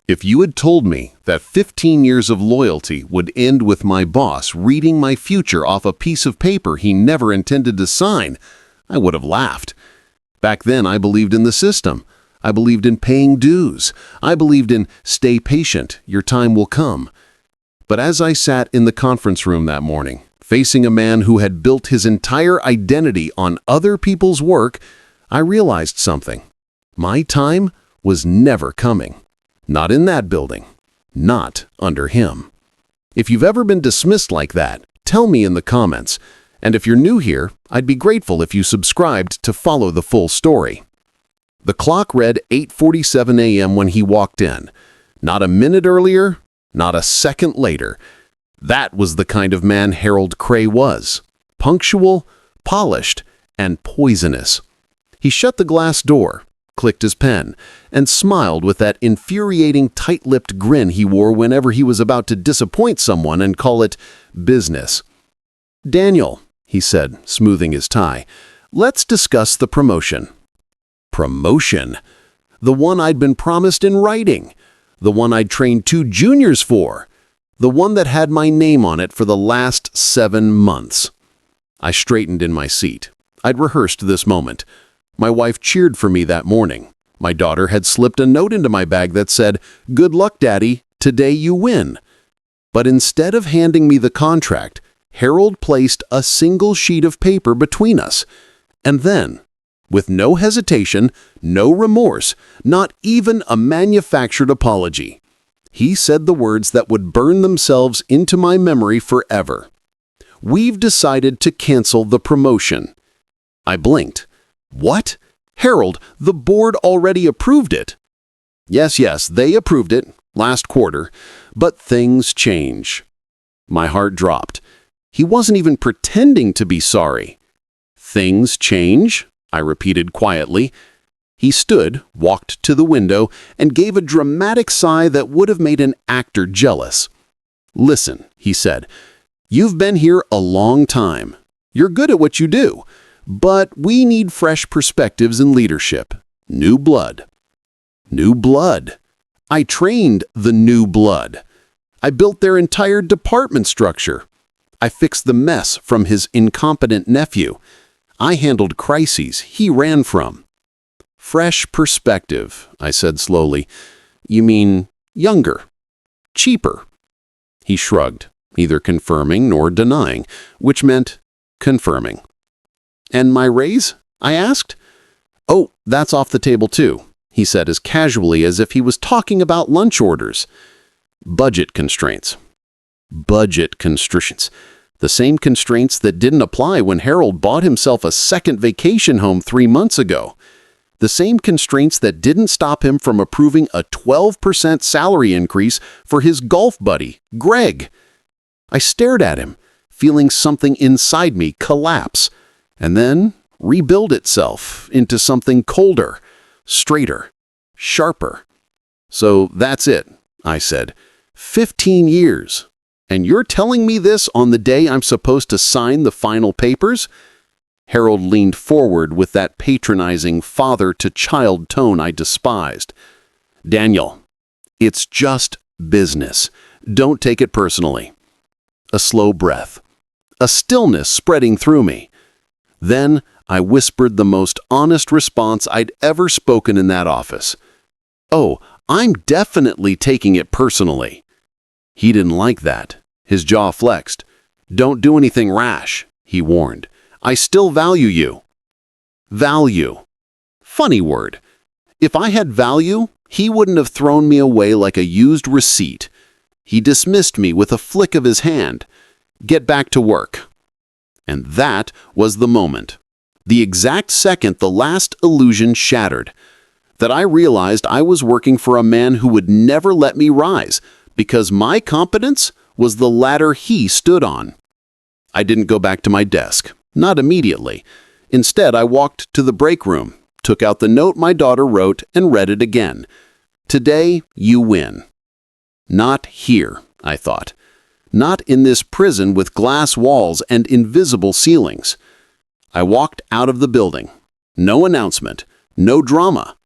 If you had told me that 15 years of loyalty would end with my boss reading my future off a piece of paper he never intended to sign, I would have laughed. Back then, I believed in the system. I believed in paying dues. I believed in stay patient, your time will come. But as I sat in the conference room that morning, facing a man who had built his entire identity on other people's work, I realized something. My time was never coming. Not in that building. Not under him. If you've ever been dismissed like that, tell me in the comments. And if you're new here, I'd be grateful if you subscribed to follow the full story. The clock read 8:47 a.m. when he walked in. Not a minute earlier, not a second later. That was the kind of man Harold Cray was. Punctual, polished, and poisonous. He shut the glass door, clicked his pen, and smiled with that infuriating tight-lipped grin he wore whenever he was about to disappoint someone and call it business. "Daniel," he said, smoothing his tie, "let's discuss the promotion." Promotion? The one I'd been promised in writing. The one I'd trained 2 juniors for. The one that had my name on it for the last 7 months. I straightened in my seat. I'd rehearsed this moment. My wife cheered for me that morning. My daughter had slipped a note into my bag that said, "Good luck, Daddy, today you win." But instead of handing me the contract, Harold placed a single sheet of paper between us. And then, with no hesitation, no remorse, not even a manufactured apology, he said the words that would burn themselves into my memory forever. "We've decided to cancel the promotion." I blinked. What? Harold, the board already approved it. Yes, they approved it, last quarter, but things change. My heart dropped. He wasn't even pretending to be sorry. "Things change?" I repeated quietly. He stood, walked to the window, and gave a dramatic sigh that would have made an actor jealous. "Listen," he said, "you've been here a long time. You're good at what you do. But we need fresh perspectives in leadership. New blood." New blood. I trained the new blood. I built their entire department structure. I fixed the mess from his incompetent nephew. I handled crises he ran from. "Fresh perspective," I said slowly. "You mean younger? Cheaper?" He shrugged, neither confirming nor denying, which meant confirming. "And my raise?" I asked. "Oh, that's off the table too," he said as casually as if he was talking about lunch orders. Budget constraints. Budget constraints. The same constraints that didn't apply when Harold bought himself a second vacation home 3 months ago. The same constraints that didn't stop him from approving a 12% salary increase for his golf buddy, Greg. I stared at him, feeling something inside me collapse, and then rebuild itself into something colder, straighter, sharper. "So that's it," I said. 15 years. And you're telling me this on the day I'm supposed to sign the final papers? Harold leaned forward with that patronizing father-to-child tone I despised. "Daniel, it's just business. Don't take it personally." A slow breath. A stillness spreading through me. Then I whispered the most honest response I'd ever spoken in that office. "Oh, I'm definitely taking it personally." He didn't like that. His jaw flexed. "Don't do anything rash," he warned. "I still value you." Value. Funny word. If I had value, he wouldn't have thrown me away like a used receipt. He dismissed me with a flick of his hand. "Get back to work." And that was the moment. The exact second the last illusion shattered. That I realized I was working for a man who would never let me rise, because my competence was the ladder he stood on. I didn't go back to my desk, not immediately. Instead, I walked to the break room, took out the note my daughter wrote, and read it again. "Today, you win." Not here, I thought. Not in this prison with glass walls and invisible ceilings. I walked out of the building. No announcement, no drama.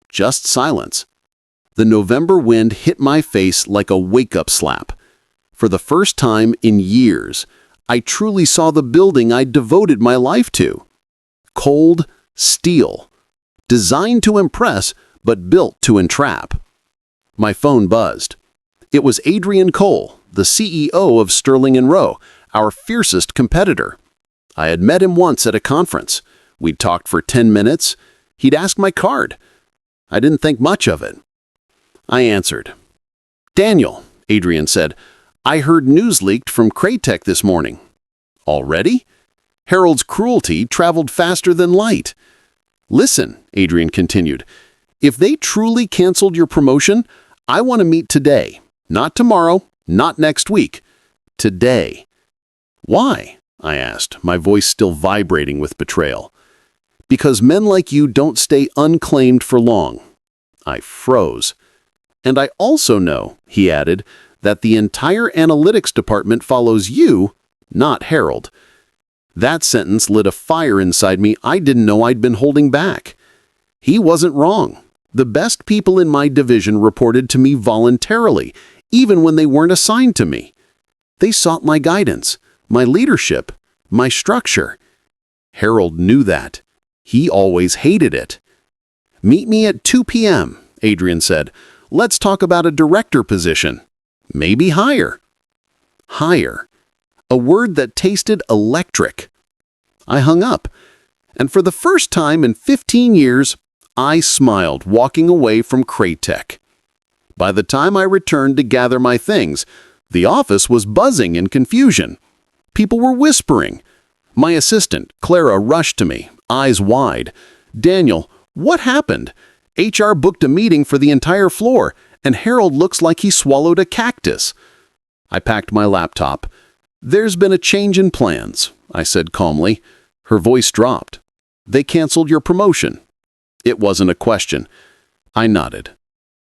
Just silence. The November wind hit my face like a wake-up slap. For the first time in years, I truly saw the building I'd devoted my life to. Cold steel, designed to impress but built to entrap. My phone buzzed. It was Adrian Cole, the CEO of Sterling & Rowe, our fiercest competitor. I had met him once at a conference. We'd talked for 10 minutes. He'd asked my card. I didn't think much of it. I answered. "Daniel," Adrian said, "I heard news leaked from Craytech this morning." "Already?" Harold's cruelty traveled faster than light. "Listen," Adrian continued, "if they truly canceled your promotion, I want to meet today. Not tomorrow, not next week. Today." "Why?" I asked, my voice still vibrating with betrayal. "Because men like you don't stay unclaimed for long." I froze. "And I also know," he added, "that the entire analytics department follows you, not Harold." That sentence lit a fire inside me I didn't know I'd been holding back. He wasn't wrong. The best people in my division reported to me voluntarily, even when they weren't assigned to me. They sought my guidance, my leadership, my structure. Harold knew that. He always hated it. "Meet me at 2 p.m., Adrian said. "Let's talk about a director position. Maybe higher." Higher. A word that tasted electric. I hung up, and for the first time in 15 years, I smiled walking away from Craytech. By the time I returned to gather my things, the office was buzzing in confusion. People were whispering. My assistant, Clara, rushed to me, eyes wide. "Daniel, what happened? HR booked a meeting for the entire floor, and Harold looks like he swallowed a cactus." I packed my laptop. "There's been a change in plans," I said calmly. Her voice dropped. "They canceled your promotion." It wasn't a question. I nodded.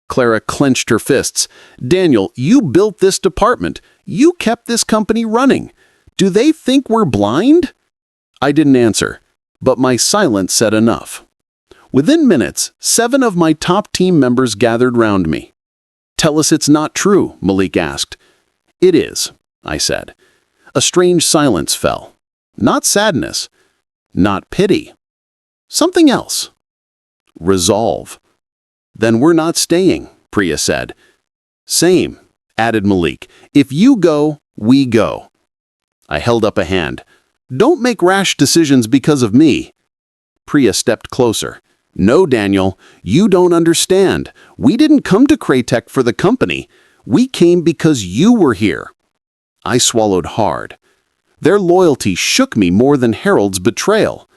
Clara clenched her fists. "Daniel, you built this department. You kept this company running. Do they think we're blind?" I didn't answer, but my silence said enough. Within minutes, 7 of my top team members gathered round me. "Tell us it's not true," Malik asked. "It is," I said. A strange silence fell. Not sadness. Not pity. Something else. Resolve. "Then we're not staying," Priya said. "Same," added Malik. "If you go, we go." I held up a hand. "Don't make rash decisions because of me." Priya stepped closer. "No, Daniel, you don't understand. We didn't come to Craytech for the company. We came because you were here." I swallowed hard. Their loyalty shook me more than Harold's betrayal.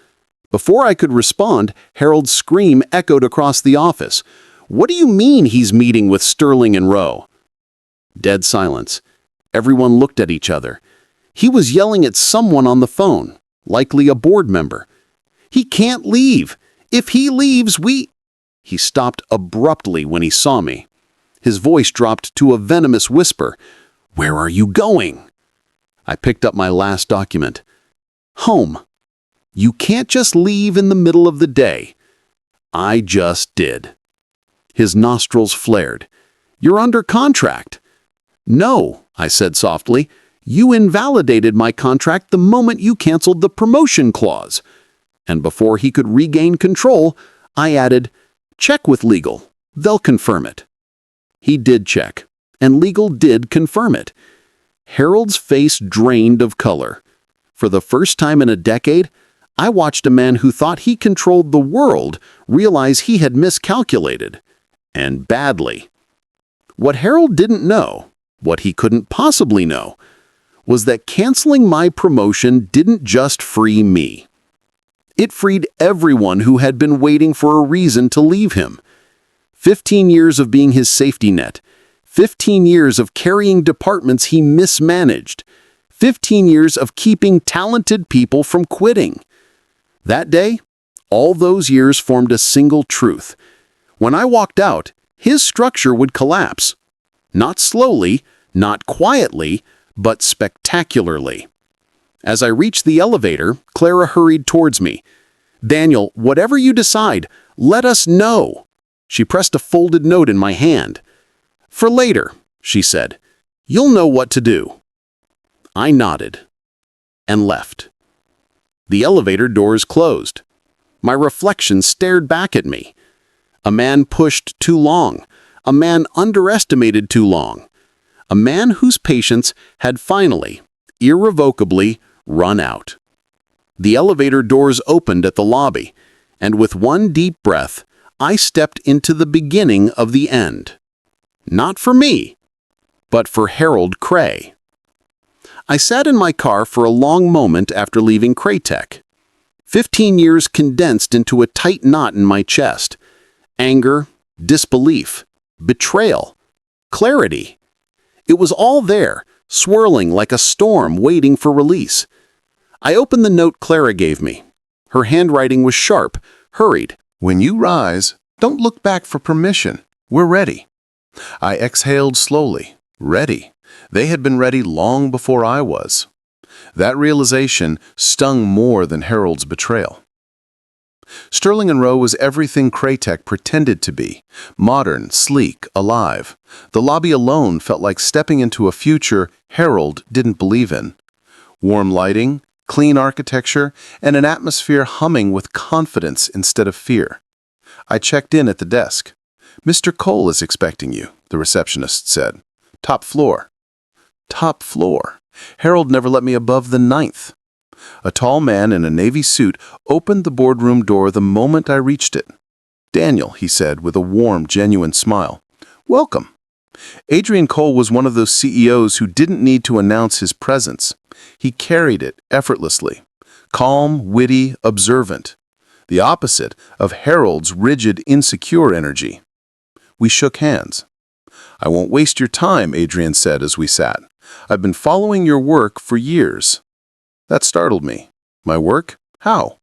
Before I could respond, Harold's scream echoed across the office. "What do you mean he's meeting with Sterling & Rowe?" Dead silence. Everyone looked at each other. He was yelling at someone on the phone, likely a board member. "He can't leave. If he leaves, we—" He stopped abruptly when he saw me. His voice dropped to a venomous whisper. "Where are you going?" I picked up my last document. "Home. You can't just leave in the middle of the day." I just did. His nostrils flared. "You're under contract." "No," I said softly. "You invalidated my contract the moment you canceled the promotion clause." And before he could regain control, I added, "Check with legal. They'll confirm it." He did check, and legal did confirm it. Harold's face drained of color. For the first time in a decade, I watched a man who thought he controlled the world realize he had miscalculated. And badly. What Harold didn't know, what he couldn't possibly know, was that canceling my promotion didn't just free me. It freed everyone who had been waiting for a reason to leave him. 15 years of being his safety net. 15 years of carrying departments he mismanaged. 15 years of keeping talented people from quitting. That day, all those years formed a single truth. When I walked out, his structure would collapse. Not slowly, not quietly, but spectacularly. As I reached the elevator, Clara hurried towards me. "Daniel, whatever you decide, let us know." She pressed a folded note in my hand. "For later," she said. "You'll know what to do." I nodded and left. The elevator doors closed. My reflection stared back at me. A man pushed too long. A man underestimated too long. A man whose patience had finally, irrevocably, run out. The elevator doors opened at the lobby, and with one deep breath, I stepped into the beginning of the end. Not for me, but for Harold Cray. I sat in my car for a long moment after leaving Craytech. 15 years condensed into a tight knot in my chest. Anger, disbelief, betrayal, clarity. It was all there, swirling like a storm waiting for release. I opened the note Clara gave me. Her handwriting was sharp, hurried. "When you rise, don't look back for permission. We're ready." I exhaled slowly. Ready. They had been ready long before I was. That realization stung more than Harold's betrayal. Sterling and Rowe was everything Craytech pretended to be. Modern, sleek, alive. The lobby alone felt like stepping into a future Harold didn't believe in. Warm lighting, clean architecture, and an atmosphere humming with confidence instead of fear. I checked in at the desk. "Mr. Cole is expecting you," the receptionist said. "Top floor." Top floor. Harold never let me above the 9th. A tall man in a navy suit opened the boardroom door the moment I reached it. "Daniel," he said with a warm, genuine smile. "Welcome." Adrian Cole was one of those CEOs who didn't need to announce his presence. He carried it effortlessly. Calm, witty, observant. The opposite of Harold's rigid, insecure energy. We shook hands. "I won't waste your time," Adrian said as we sat. "I've been following your work for years." That startled me. "My work? How?"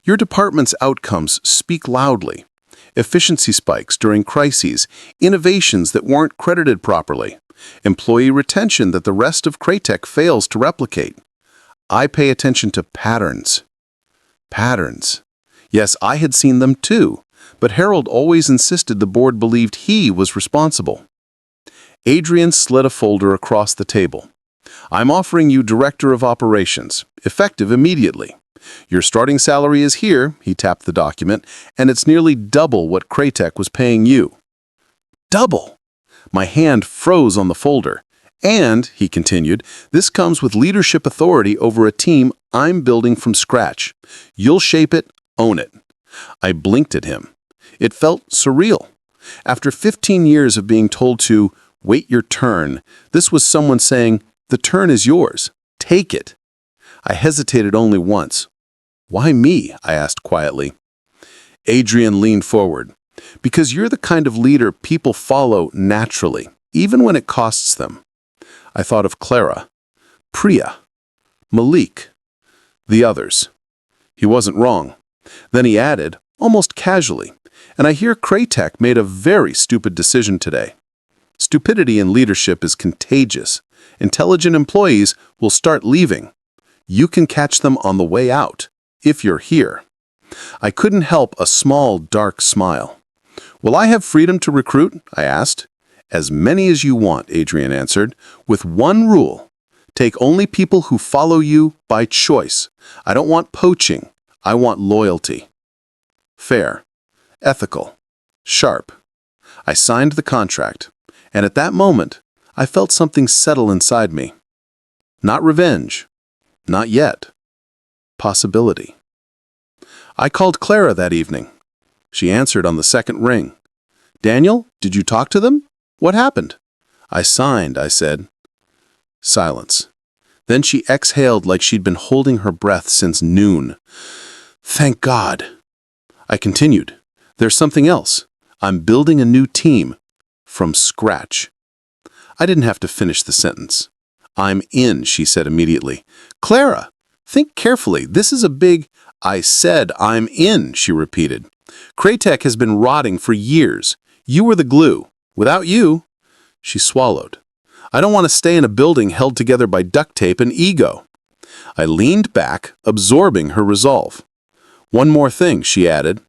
"Your department's outcomes speak loudly. Efficiency spikes during crises, innovations that weren't credited properly, employee retention that the rest of Craytech fails to replicate. I pay attention to patterns." Patterns. Yes, I had seen them too, but Harold always insisted the board believed he was responsible. Adrian slid a folder across the table. "I'm offering you Director of Operations, effective immediately. Your starting salary is here," he tapped the document, "and it's nearly double what Craytech was paying you." Double! My hand froze on the folder. "And," he continued, "this comes with leadership authority over a team I'm building from scratch. You'll shape it, own it." I blinked at him. It felt surreal. After 15 years of being told to wait your turn, this was someone saying, "The turn is yours. Take it." I hesitated only once. "Why me?" I asked quietly. Adrian leaned forward. "Because you're the kind of leader people follow naturally, even when it costs them." I thought of Clara, Priya, Malik, the others. He wasn't wrong. Then he added, almost casually, "And I hear Craytech made a very stupid decision today." Stupidity in leadership is contagious. Intelligent employees will start leaving. You can catch them on the way out, if you're here. I couldn't help a small, dark smile. "Will I have freedom to recruit?" I asked. "As many as you want," Adrian answered, "with one rule. Take only people who follow you by choice. I don't want poaching. I want loyalty." Fair, ethical, sharp. I signed the contract, and at that moment, I felt something settle inside me. Not revenge. Not yet. Possibility. I called Clara that evening. She answered on the second ring. "Daniel, did you talk to them? What happened?" "I signed," I said. Silence. Then she exhaled like she'd been holding her breath since noon. "Thank God." I continued. "There's something else. I'm building a new team. From scratch." I didn't have to finish the sentence. "I'm in," she said immediately. "Clara, think carefully. This is a big—" "I said I'm in," she repeated. "Craytech has been rotting for years. You were the glue. Without you—" She swallowed. "I don't want to stay in a building held together by duct tape and ego." I leaned back, absorbing her resolve. "One more thing," she added.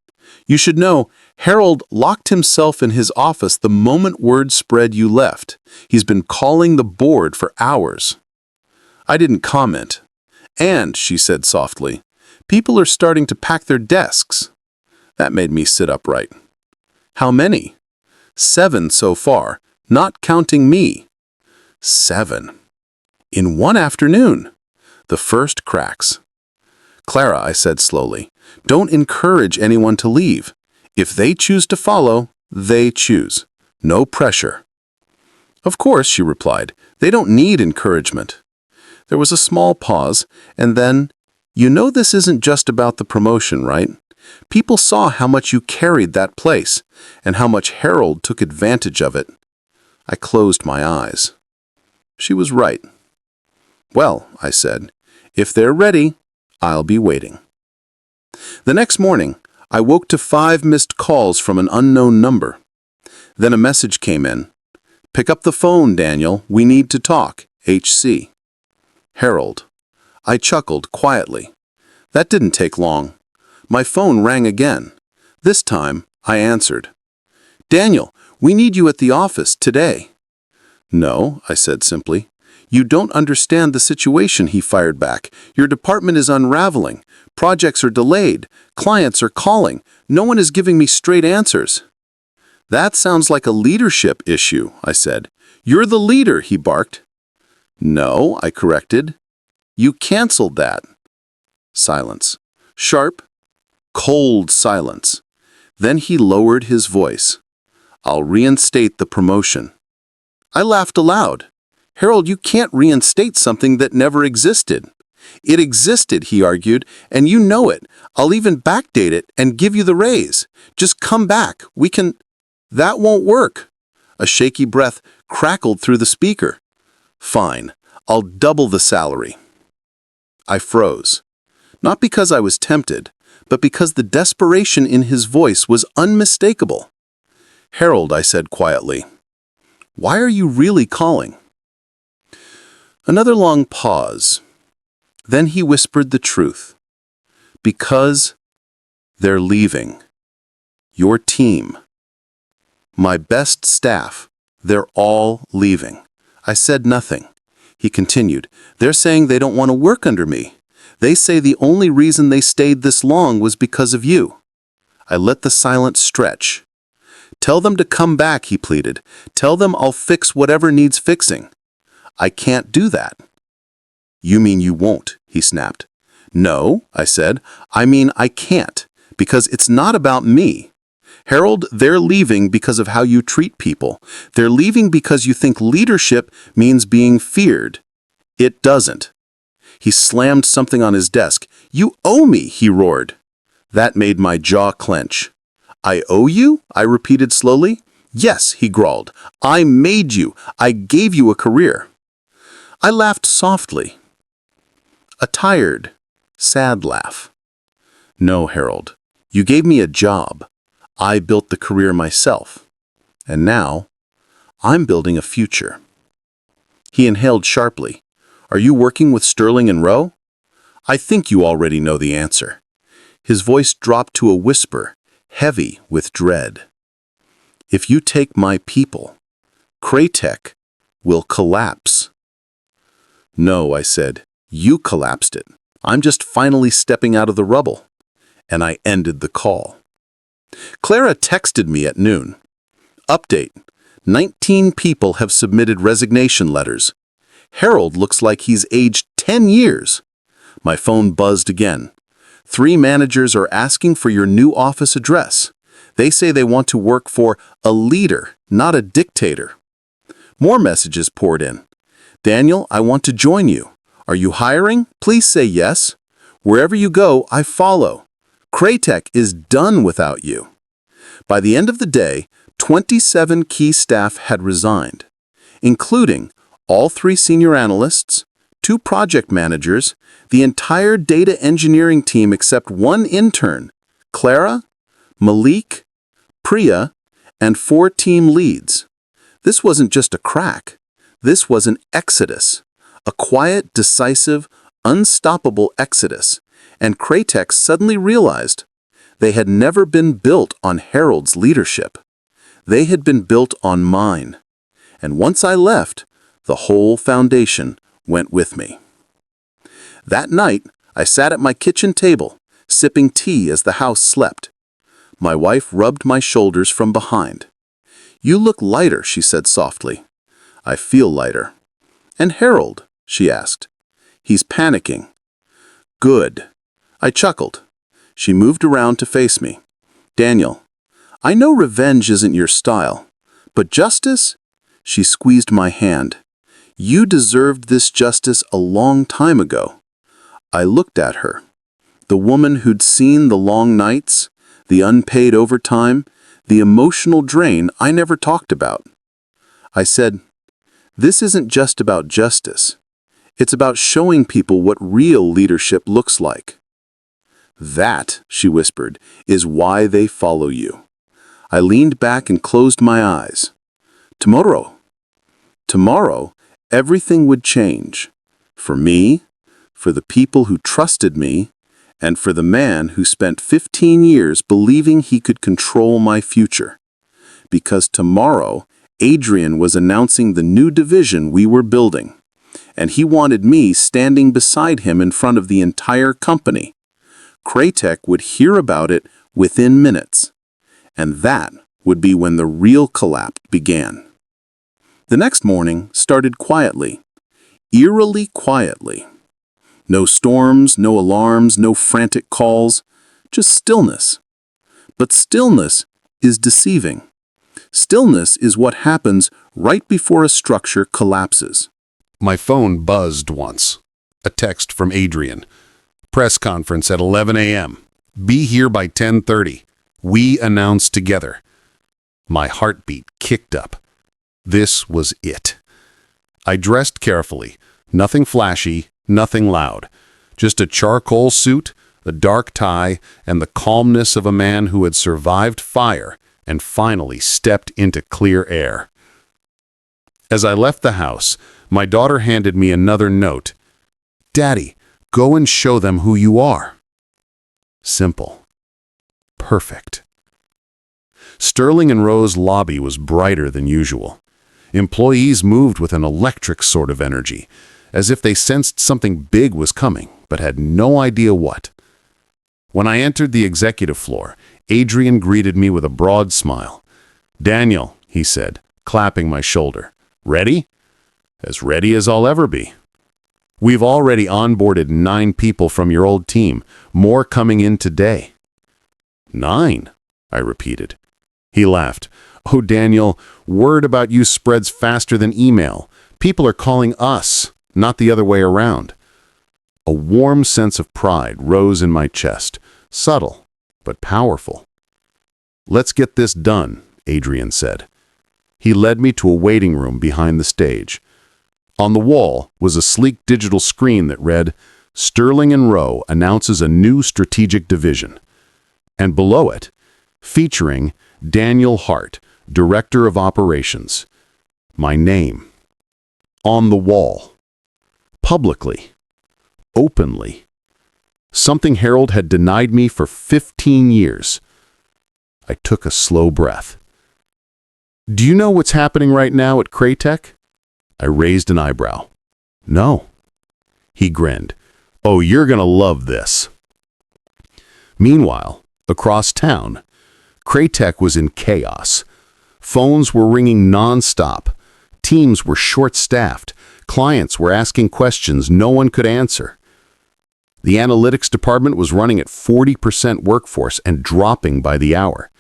You should know, Harold locked himself in his office the moment word spread you left. He's been calling the board for hours. I didn't comment. And, she said softly, people are starting to pack their desks. That made me sit upright. How many? 7 so far, not counting me. 7. In one afternoon. The first cracks. Clara, I said slowly, don't encourage anyone to leave. If they choose to follow, they choose. No pressure. Of course, she replied, they don't need encouragement. There was a small pause, and then, you know this isn't just about the promotion, right? People saw how much you carried that place, and how much Harold took advantage of it. I closed my eyes. She was right. Well, I said, if they're ready, I'll be waiting. The next morning, I woke to 5 missed calls from an unknown number. Then a message came in. Pick up the phone, Daniel. We need to talk. HC. Harold. I chuckled quietly. That didn't take long. My phone rang again. This time, I answered. Daniel, we need you at the office today. No, I said simply. You don't understand the situation, he fired back. Your department is unraveling. Projects are delayed. Clients are calling. No one is giving me straight answers. That sounds like a leadership issue, I said. You're the leader, he barked. No, I corrected. You canceled that. Silence. Sharp, cold silence. Then he lowered his voice. I'll reinstate the promotion. I laughed aloud. Harold, you can't reinstate something that never existed. It existed, he argued, and you know it. I'll even backdate it and give you the raise. Just come back. We can... That won't work. A shaky breath crackled through the speaker. Fine, I'll double the salary. I froze. Not because I was tempted, but because the desperation in his voice was unmistakable. Harold, I said quietly, why are you really calling? Another long pause. Then he whispered the truth. Because they're leaving. Your team. My best staff. They're all leaving. I said nothing. He continued, they're saying they don't want to work under me. They say the only reason they stayed this long was because of you. I let the silence stretch. Tell them to come back, he pleaded. Tell them I'll fix whatever needs fixing. I can't do that. You mean you won't, he snapped. No, I said. I mean I can't, because it's not about me. Harold, they're leaving because of how you treat people. They're leaving because you think leadership means being feared. It doesn't. He slammed something on his desk. You owe me, he roared. That made my jaw clench. I owe you? I repeated slowly. Yes, he drawled. I made you. I gave you a career. I laughed softly. A tired, sad laugh. No, Harold. You gave me a job. I built the career myself. And now, I'm building a future. He inhaled sharply. Are you working with Sterling and Rowe? I think you already know the answer. His voice dropped to a whisper, heavy with dread. If you take my people, Craytech will collapse. No, I said, you collapsed it. I'm just finally stepping out of the rubble. And I ended the call. Clara texted me at noon. Update. 19 people have submitted resignation letters. Harold looks like he's aged 10 years. My phone buzzed again. 3 managers are asking for your new office address. They say they want to work for a leader, not a dictator. More messages poured in. Daniel, I want to join you. Are you hiring? Please say yes. Wherever you go, I follow. Craytech is done without you. By the end of the day, 27 key staff had resigned, including all 3 senior analysts, 2 project managers, the entire data engineering team except 1 intern, Clara, Malik, Priya, and 4 team leads. This wasn't just a crack. This was an exodus, a quiet, decisive, unstoppable exodus, and Craytech suddenly realized They had never been built on Harold's leadership. They had been built on mine. And once I left, the whole foundation went with me. That night, I sat at my kitchen table, sipping tea as the house slept. My wife rubbed my shoulders from behind. "You look lighter," she said softly. "I feel lighter." "And Harold?" she asked. "He's panicking." "Good." I chuckled. She moved around to face me. "Daniel, I know revenge isn't your style, but justice?" She squeezed my hand. "You deserved this justice a long time ago." I looked at her. The woman who'd seen the long nights, the unpaid overtime, the emotional drain I never talked about. I said, "This isn't just about justice. It's about showing people what real leadership looks like." "That," she whispered, "is why they follow you." I leaned back and closed my eyes. Tomorrow, everything would change. For me, for the people who trusted me, and for the man who spent 15 years believing he could control my future. Because tomorrow, Adrian was announcing the new division we were building, and he wanted me standing beside him in front of the entire company. Craytech would hear about it within minutes, and that would be when the real collapse began. The next morning started quietly, eerily quietly. No storms, no alarms, no frantic calls, just stillness. But stillness is deceiving. Stillness is what happens right before a structure collapses. My phone buzzed once. A text from Adrian. Press conference at 11 a.m. Be here by 10:30. We announce together. My heartbeat kicked up. This was it. I dressed carefully. Nothing flashy, nothing loud. Just a charcoal suit, a dark tie, and the calmness of a man who had survived fire and finally stepped into clear air. As I left the house, my daughter handed me another note. "Daddy, go and show them who you are." Simple. Perfect. Sterling and Rowe's lobby was brighter than usual. Employees moved with an electric sort of energy, as if they sensed something big was coming, but had no idea what. When I entered the executive floor, Adrian greeted me with a broad smile. "Daniel," he said, clapping my shoulder. "Ready?" "As ready as I'll ever be." "We've already onboarded 9 people from your old team, more coming in today." "9?" I repeated. He laughed. "Oh, Daniel, word about you spreads faster than email. People are calling us, not the other way around." A warm sense of pride rose in my chest, subtle but powerful. "Let's get this done," Adrian said. He led me to a waiting room behind the stage. On the wall was a sleek digital screen that read, "Sterling and Rowe announces a new strategic division." And below it, featuring Daniel Hart, Director of Operations. My name. On the wall. Publicly. Openly. Something Harold had denied me for 15 years. I took a slow breath. "Do you know what's happening right now at Craytech?" I raised an eyebrow. "No." He grinned. "Oh, you're gonna love this." Meanwhile, across town, Craytech was in chaos. Phones were ringing non-stop. Teams were short-staffed. Clients were asking questions no one could answer. The analytics department was running at 40% workforce and dropping by the hour.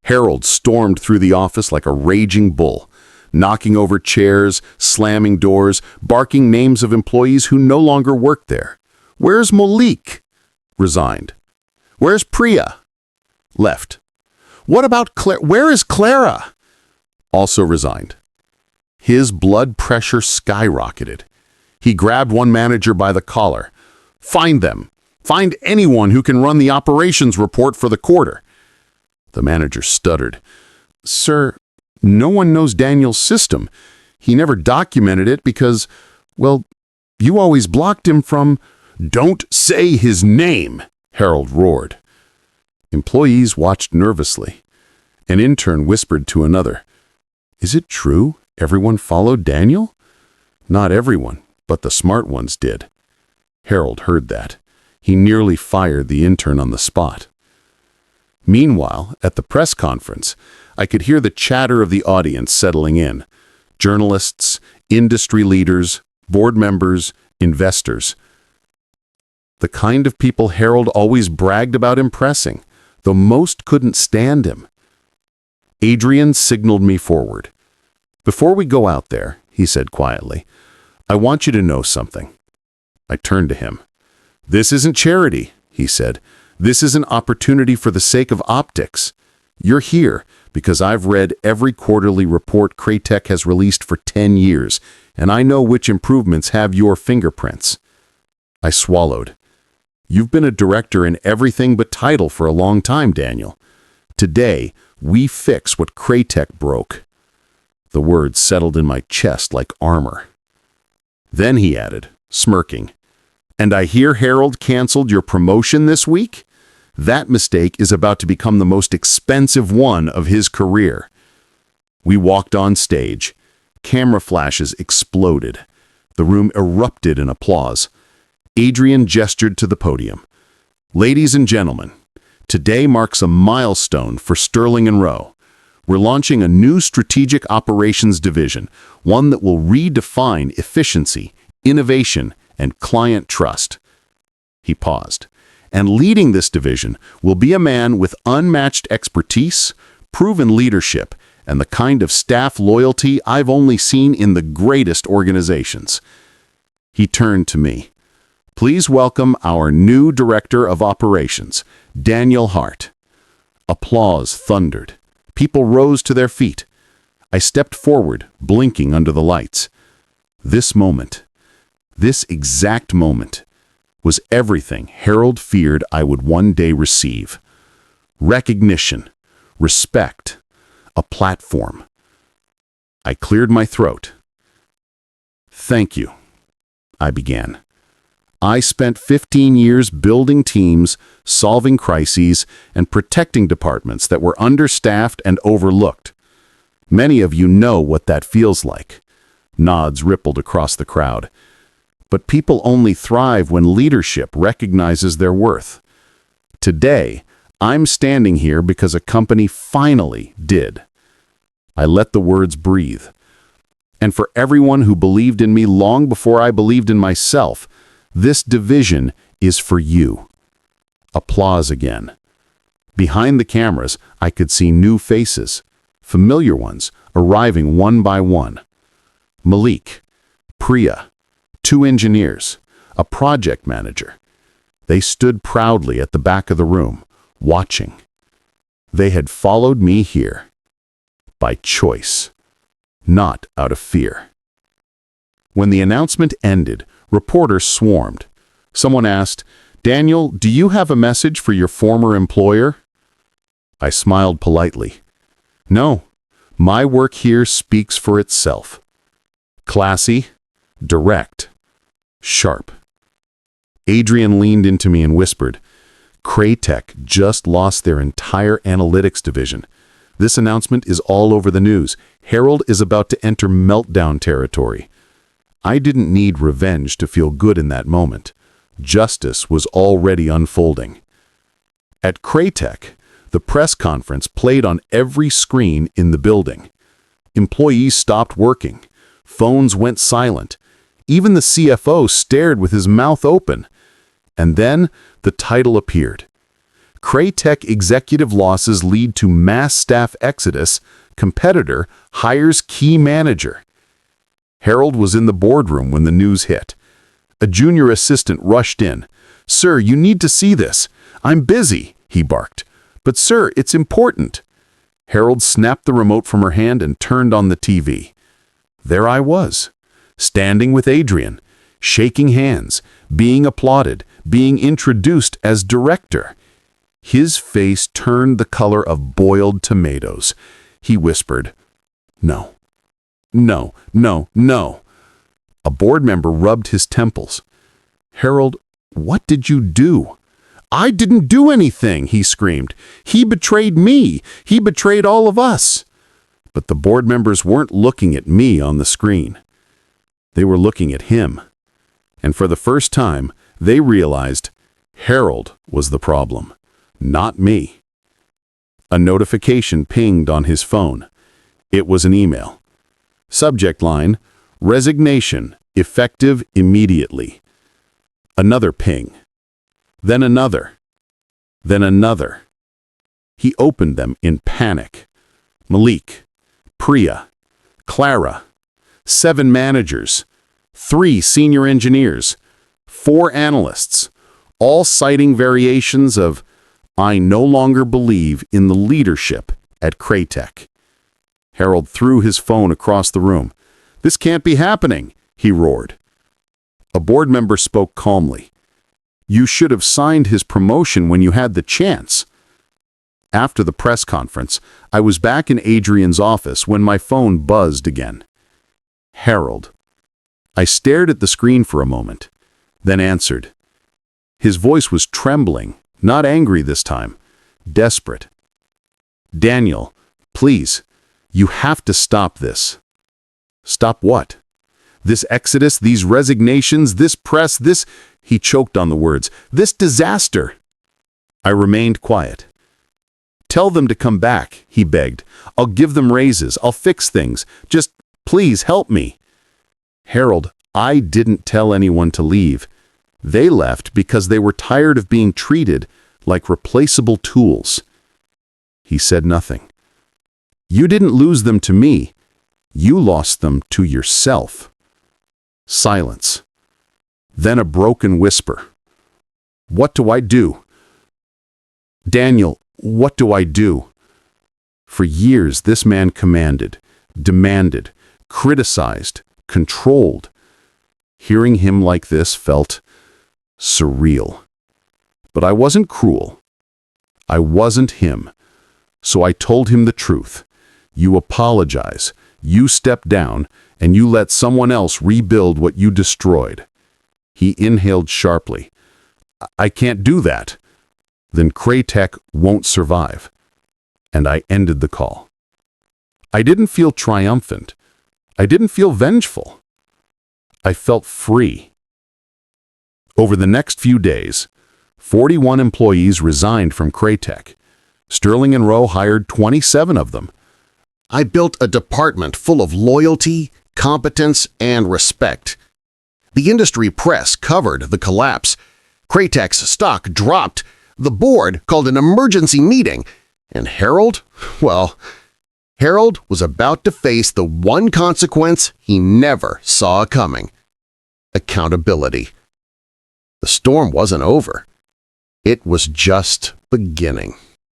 Harold stormed through the office like a raging bull, knocking over chairs, slamming doors, barking names of employees who no longer worked there. "Where's Malik?" Resigned. "Where's Priya?" Left. "What about Claire? Where is Clara?" Also resigned. His blood pressure skyrocketed. He grabbed one manager by the collar. "Find them. Find anyone who can run the operations report for the quarter." The manager stuttered. "Sir, no one knows Daniel's system. He never documented it because, well, you always blocked him from—" "Don't say his name," Harold roared. Employees watched nervously. An intern whispered to another, "Is it true everyone followed Daniel?" "Not everyone, but the smart ones did." Harold heard that. He nearly fired the intern on the spot. Meanwhile, at the press conference, I could hear the chatter of the audience settling in. Journalists, industry leaders, board members, investors. The kind of people Harold always bragged about impressing, though most couldn't stand him. Adrian signaled me forward. "Before we go out there," he said quietly, "I want you to know something." I turned to him. "This isn't charity," he said. "This is an opportunity for the sake of optics. You're here because I've read every quarterly report Craytech has released for 10 years, and I know which improvements have your fingerprints." I swallowed. "You've been a director in everything but title for a long time, Daniel. Today, we fix what Craytech broke." The words settled in my chest like armor. Then he added, smirking, "And I hear Harold canceled your promotion this week? That mistake is about to become the most expensive one of his career." We walked on stage. Camera flashes exploded. The room erupted in applause. Adrian gestured to the podium. "Ladies and gentlemen, today marks a milestone for Sterling and Rowe. We're launching a new strategic operations division, one that will redefine efficiency, innovation, and client trust." He paused. "And leading this division will be a man with unmatched expertise, proven leadership, and the kind of staff loyalty I've only seen in the greatest organizations." He turned to me. "Please welcome our new Director of Operations, Daniel Hart." Applause thundered. People rose to their feet. I stepped forward, blinking under the lights. This moment, this exact moment, was everything Harold feared I would one day receive. Recognition, respect, a platform. I cleared my throat. "Thank you," I began. "I spent 15 years building teams, solving crises, and protecting departments that were understaffed and overlooked. Many of you know what that feels like." Nods rippled across the crowd. "But people only thrive when leadership recognizes their worth. Today, I'm standing here because a company finally did." I let the words breathe. "And for everyone who believed in me long before I believed in myself, this division is for you." Applause again. Behind the cameras, I could see new faces, familiar ones, arriving one by one. Malik, Priya, 2 engineers, a project manager. They stood proudly at the back of the room, watching. They had followed me here by choice, not out of fear. When the announcement ended, reporters swarmed. Someone asked, "Daniel, do you have a message for your former employer?" I smiled politely. "No, my work here speaks for itself. Classy, direct, sharp." Adrian leaned into me and whispered, "Craytech just lost their entire analytics division. This announcement is all over the news. Harold is about to enter meltdown territory." I didn't need revenge to feel good in that moment. Justice was already unfolding. At Craytech, the press conference played on every screen in the building. Employees stopped working. Phones went silent. Even the CFO stared with his mouth open. And then the title appeared. Craytech executive losses lead to mass staff exodus. Competitor hires key manager. Harold was in the boardroom when the news hit. A junior assistant rushed in. "Sir, you need to see this." "I'm busy," he barked. "But sir, it's important." Harold snapped the remote from her hand and turned on the TV. There I was, standing with Adrian, shaking hands, being applauded, being introduced as director. His face turned the color of boiled tomatoes. He whispered, "No, no, no, no." A board member rubbed his temples. "Harold, what did you do?" "I didn't do anything," he screamed. "He betrayed me. He betrayed all of us." But the board members weren't looking at me on the screen. They were looking at him. And for the first time, they realized Harold was the problem, not me. A notification pinged on his phone. It was an email. Subject line, "Resignation, effective immediately." Another ping. Then another. Then another. He opened them in panic. Malik, Priya, Clara, 7 managers, 3 senior engineers, 4 analysts, all citing variations of, "I no longer believe in the leadership at Craytech." Harold threw his phone across the room. "This can't be happening," he roared. A board member spoke calmly. "You should have signed his promotion when you had the chance." After the press conference, I was back in Adrian's office when my phone buzzed again. Harold. I stared at the screen for a moment, then answered. His voice was trembling, not angry this time, desperate. "Daniel, please, you have to stop this." "Stop what?" "This exodus, these resignations, this press, this—" He choked on the words. "This disaster." I remained quiet. "Tell them to come back," he begged. "I'll give them raises. I'll fix things. Just, please help me." "Harold, I didn't tell anyone to leave. They left because they were tired of being treated like replaceable tools." He said nothing. "You didn't lose them to me. You lost them to yourself." Silence. Then a broken whisper. "What do I do? Daniel, what do I do?" For years, this man commanded, demanded, criticized, controlled. Hearing him like this felt surreal. But I wasn't cruel. I wasn't him. So I told him the truth. You apologize, you step down, and you let someone else rebuild what you destroyed. He inhaled sharply. "I can't do that." "Then Craytech won't survive." And I ended the call. I didn't feel triumphant. I didn't feel vengeful. I felt free. Over the next few days, 41 employees resigned from Craytech. Sterling and Rowe hired 27 of them. I built a department full of loyalty, competence, and respect. The industry press covered the collapse. Craytech's stock dropped. The board called an emergency meeting. And Harold? Well, Harold was about to face the one consequence he never saw coming: accountability. The storm wasn't over. It was just beginning.